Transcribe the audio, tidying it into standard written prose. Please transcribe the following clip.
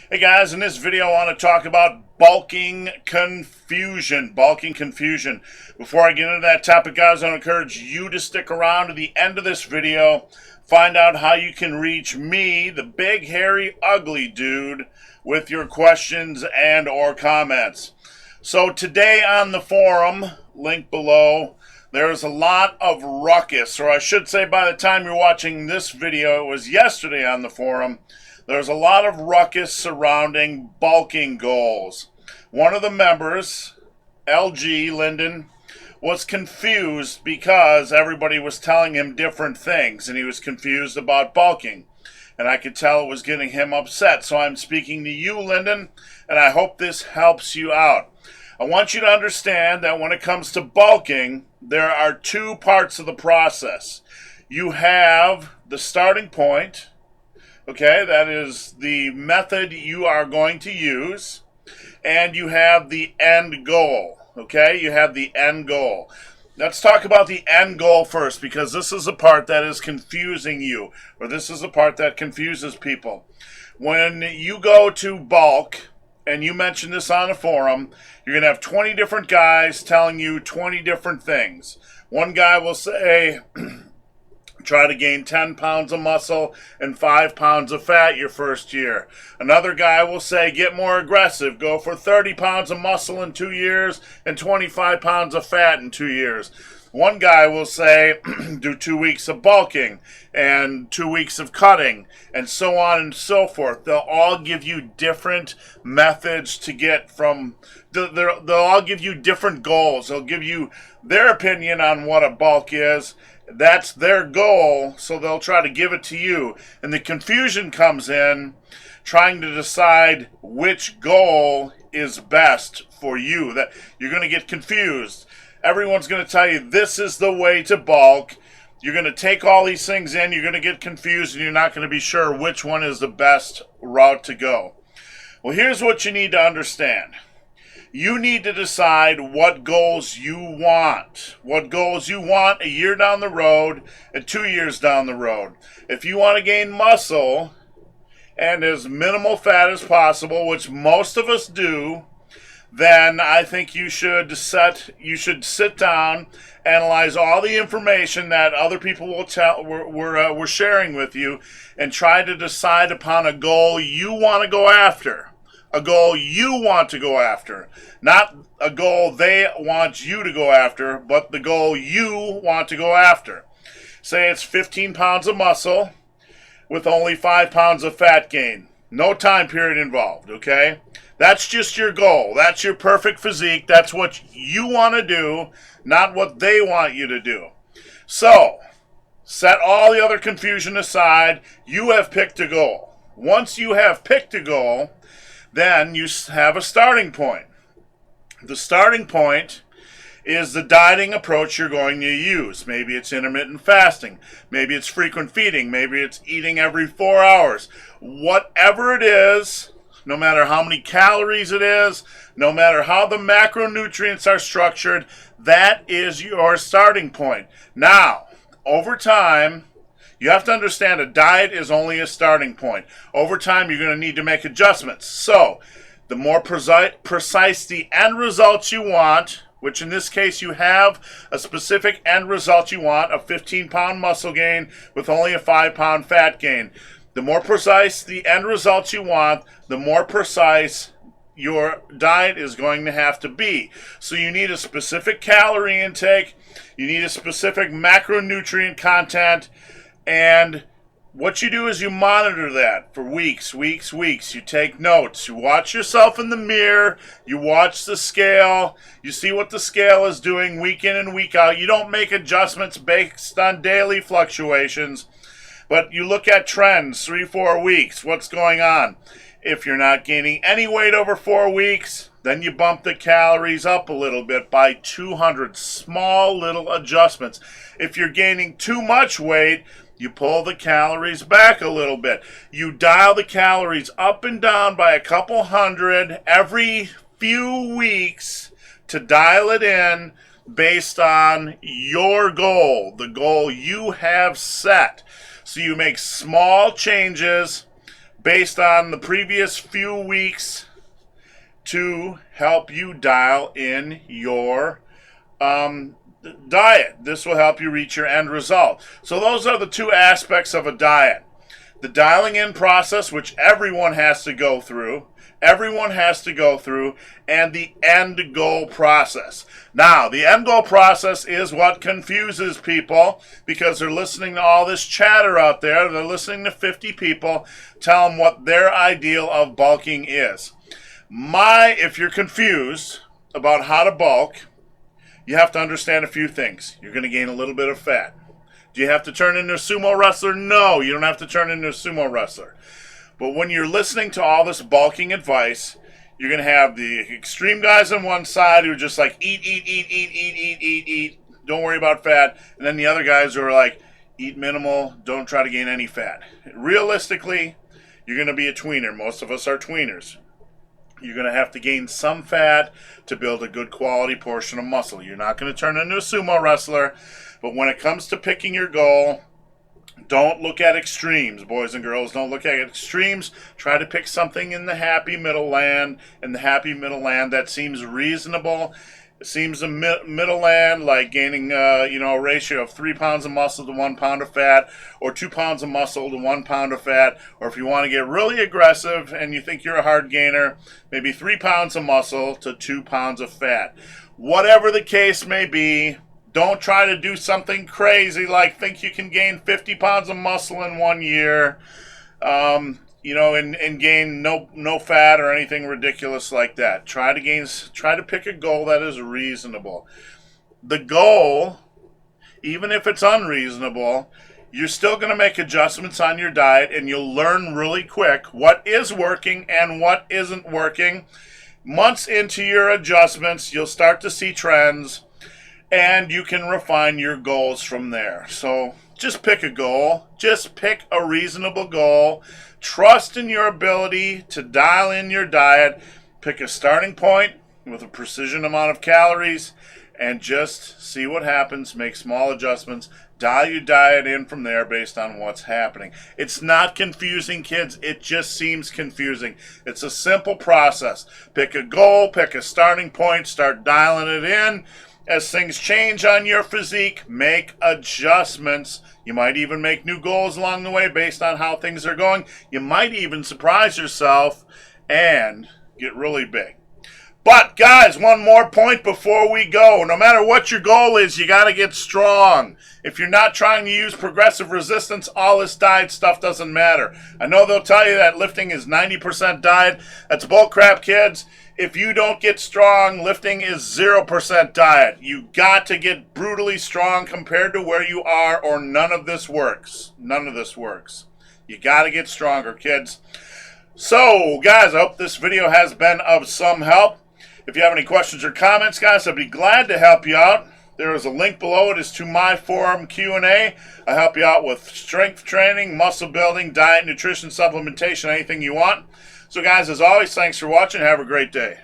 Hey guys, in this video I want to talk about bulking confusion. Bulking confusion. Before I get into that topic, guys, I encourage you to stick around to the end of this video. Find out how you can reach me, the big, hairy, ugly dude, with your questions and or comments. So today on the forum, link below, there's a lot of ruckus, or I should say by the time you're watching this video, it was yesterday on the forum. There's a lot of ruckus surrounding bulking goals. One of the members, LG Linden, was confused because everybody was telling him different things, and he was confused about bulking. And I could tell it was getting him upset. So I'm speaking to you, Linden, and I hope this helps you out. I want you to understand that when it comes to bulking, there are two parts of the process. You have the starting point. Okay, that is the method you are going to use. And you have the end goal. Okay, you have the end goal. Let's talk about the end goal first, because this is the part that is confusing you, or this is the part that confuses people. When you go to bulk, and you mention this on a forum, you're going to have 20 different guys telling you 20 different things. One guy will say, try to gain 10 pounds of muscle and 5 pounds of fat your first year. Another guy will say, get more aggressive. Go for 30 pounds of muscle in 2 years and 25 pounds of fat in 2 years. One guy will say, do 2 weeks of bulking and 2 weeks of cutting, and so on and so forth. They'll all give you different methods to get from, they'll all give you different goals. They'll give you their opinion on what a bulk is. That's their goal, so they'll try to give it to you. And the confusion comes in trying to decide which goal is best for you. That you're going to get confused. Everyone's going to tell you this is the way to bulk. You're going to take all these things in, you're going to get confused, and you're not going to be sure which one is the best route to go. Well, here's what you need to understand. You need to decide what goals you want. What goals you want a year down the road and 2 years down the road. If you want to gain muscle and as minimal fat as possible, which most of us do, then I think you should sit down, analyze all the information that other people we're sharing with you, and try to decide upon a goal you want to go after. A goal you want to go after. Not a goal they want you to go after, but the goal you want to go after. Say it's 15 pounds of muscle with only 5 pounds of fat gain. No time period involved, okay? That's just your goal. That's your perfect physique. That's what you want to do, not what they want you to do. So, set all the other confusion aside. You have picked a goal. Once you have picked a goal, then you have a starting point. The starting point is the dieting approach you're going to use. Maybe it's intermittent fasting. Maybe it's frequent feeding. Maybe it's eating every 4 hours. Whatever it is, no matter how many calories it is, no matter how the macronutrients are structured, that is your starting point. Now, over time, you have to understand a diet is only a starting point. Over time, you're going to need to make adjustments. So, the more precise the end results you want, which in this case you have a specific end result you want, a 15-pound muscle gain with only a 5-pound fat gain. The more precise the end results you want, the more precise your diet is going to have to be. So you need a specific calorie intake, you need a specific macronutrient content, and what you do is you monitor that for weeks. You take notes. You watch yourself in the mirror. You watch the scale. You see what the scale is doing week in and week out. You don't make adjustments based on daily fluctuations, but you look at trends, 3-4 weeks. What's going on? If you're not gaining any weight over 4 weeks, then you bump the calories up a little bit by 200. Small little adjustments. If you're gaining too much weight, you pull the calories back a little bit. You dial the calories up and down by a couple hundred every few weeks to dial it in based on your goal, the goal you have set. So you make small changes based on the previous few weeks to help you dial in your diet. This will help you reach your end result. So those are the two aspects of a diet. The dialing in process, which everyone has to go through, and the end goal process. Now, the end goal process is what confuses people because they're listening to all this chatter out there. They're listening to 50 people tell them what their ideal of bulking is. If you're confused about how to bulk, you have to understand a few things. You're going to gain a little bit of fat. Do you have to turn into a sumo wrestler? No, you don't have to turn into a sumo wrestler. But when you're listening to all this bulking advice, you're going to have the extreme guys on one side who are just like, eat, don't worry about fat. And then the other guys who are like, eat minimal, don't try to gain any fat. Realistically, you're going to be a tweener. Most of us are tweeners. You're going to have to gain some fat to build a good quality portion of muscle. You're not going to turn into a sumo wrestler. But when it comes to picking your goal, don't look at extremes, boys and girls. Don't look at extremes. Try to pick something in the happy middle land. In the happy middle land that seems reasonable. It seems a middle land like gaining a ratio of 3 pounds of muscle to 1 pound of fat, or 2 pounds of muscle to 1 pound of fat. Or if you want to get really aggressive and you think you're a hard gainer, maybe 3 pounds of muscle to 2 pounds of fat. Whatever the case may be, don't try to do something crazy like think you can gain 50 pounds of muscle in 1 year, and gain no fat or anything ridiculous like that. Try to pick a goal that is reasonable. The goal, even if it's unreasonable, you're still going to make adjustments on your diet, and you'll learn really quick what is working and what isn't working. Months into your adjustments, you'll start to see trends, and you can refine your goals from there. So just pick a goal. Just pick a reasonable goal. Trust in your ability to dial in your diet. Pick a starting point with a precision amount of calories and just see what happens. Make small adjustments. Dial your diet in from there based on what's happening. It's not confusing, kids. It just seems confusing. It's a simple process. Pick a goal, pick a starting point, start dialing it in. As things change on your physique, make adjustments. You might even make new goals along the way based on how things are going. You might even surprise yourself and get really big. But, guys, one more point before we go. No matter what your goal is, you got to get strong. If you're not trying to use progressive resistance, all this diet stuff doesn't matter. I know they'll tell you that lifting is 90% diet. That's bullcrap, kids. If you don't get strong, lifting is 0% diet. You got to get brutally strong compared to where you are, or none of this works. None of this works. You got to get stronger, kids. So, guys, I hope this video has been of some help. If you have any questions or comments, guys, I'd be glad to help you out. There is a link below. It is to my forum Q&A. I help you out with strength training, muscle building, diet, nutrition, supplementation, anything you want. So, guys, as always, thanks for watching. Have a great day.